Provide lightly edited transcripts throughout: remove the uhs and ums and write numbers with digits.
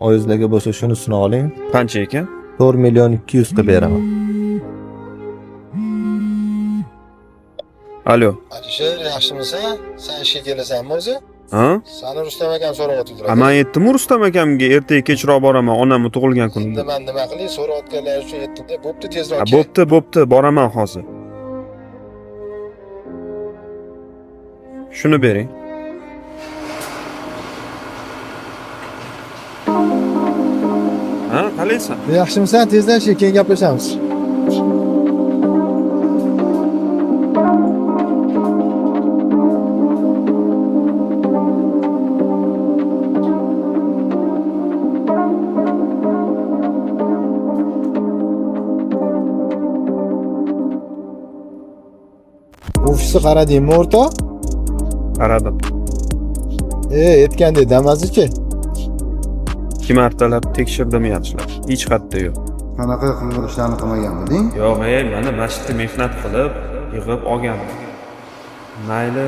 oyingizlarga bo'lsa shunisini oling. Qancha ekan? 4 million 200 qilib beraman. Alo. Alisher, yaxshimisan? Sen ishga kelasanmi o'zi? Ha? Sani Rustam akam so'rayotdi. Men yetdim Rustam akamga ertaga kechroq boraman, onamning tug'ilgan kunida. Men nima qilay, so'rayotganlar uchun yetdim-da, bo'pti tezroq Ha, bo'pti, boraman hozir. Shuni bering. Ha, qalaysan? Yaxshimisan? Tezdan ishga keyin gaplashamiz. Ofisni qaradingmi, o'rtoq? Qaradim. Aytgandek damazichi. 2 martalab tekshirdim yaxshilab. Hech xatta yo'q. Qanaqa qilishlarni qilmaganmiding? Yo'q, mana masjidda mehnat qilib, yig'ib olganman. Mayli,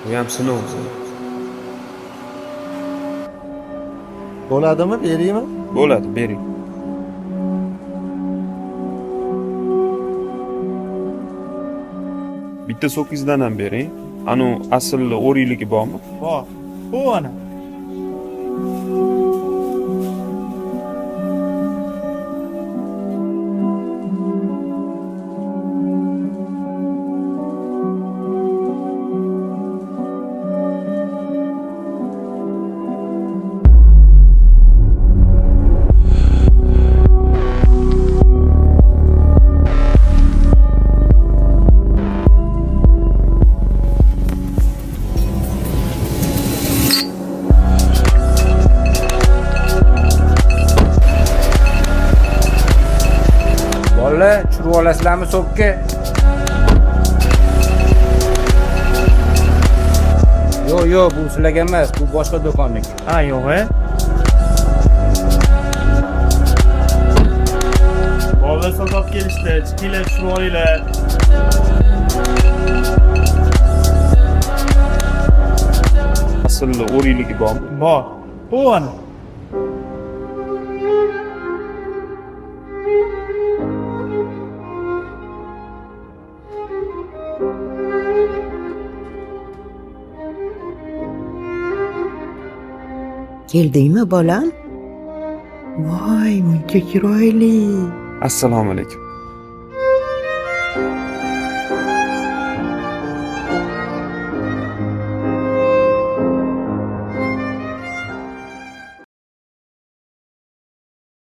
bu ham sinov. Bo'ladimi, beraymi? Bo'ladi, bering. Bitta so'kizdan ham bering. Anu aslli o'riyligi bormi? Bor. Bu ana. Bolalar, churib olasizlarmi so'kka? Yo'q, bu sizlarga emas, bu boshqa do'konniki. Ha, yo'q, Bolalar sotib kelishdi, chiqinglar, tushib olinglar. Aslli o'riyligi bormi? Bor. Bu ana. Keldingmi bolam? Voy, muncha chiroyli. Assalomu alaykum.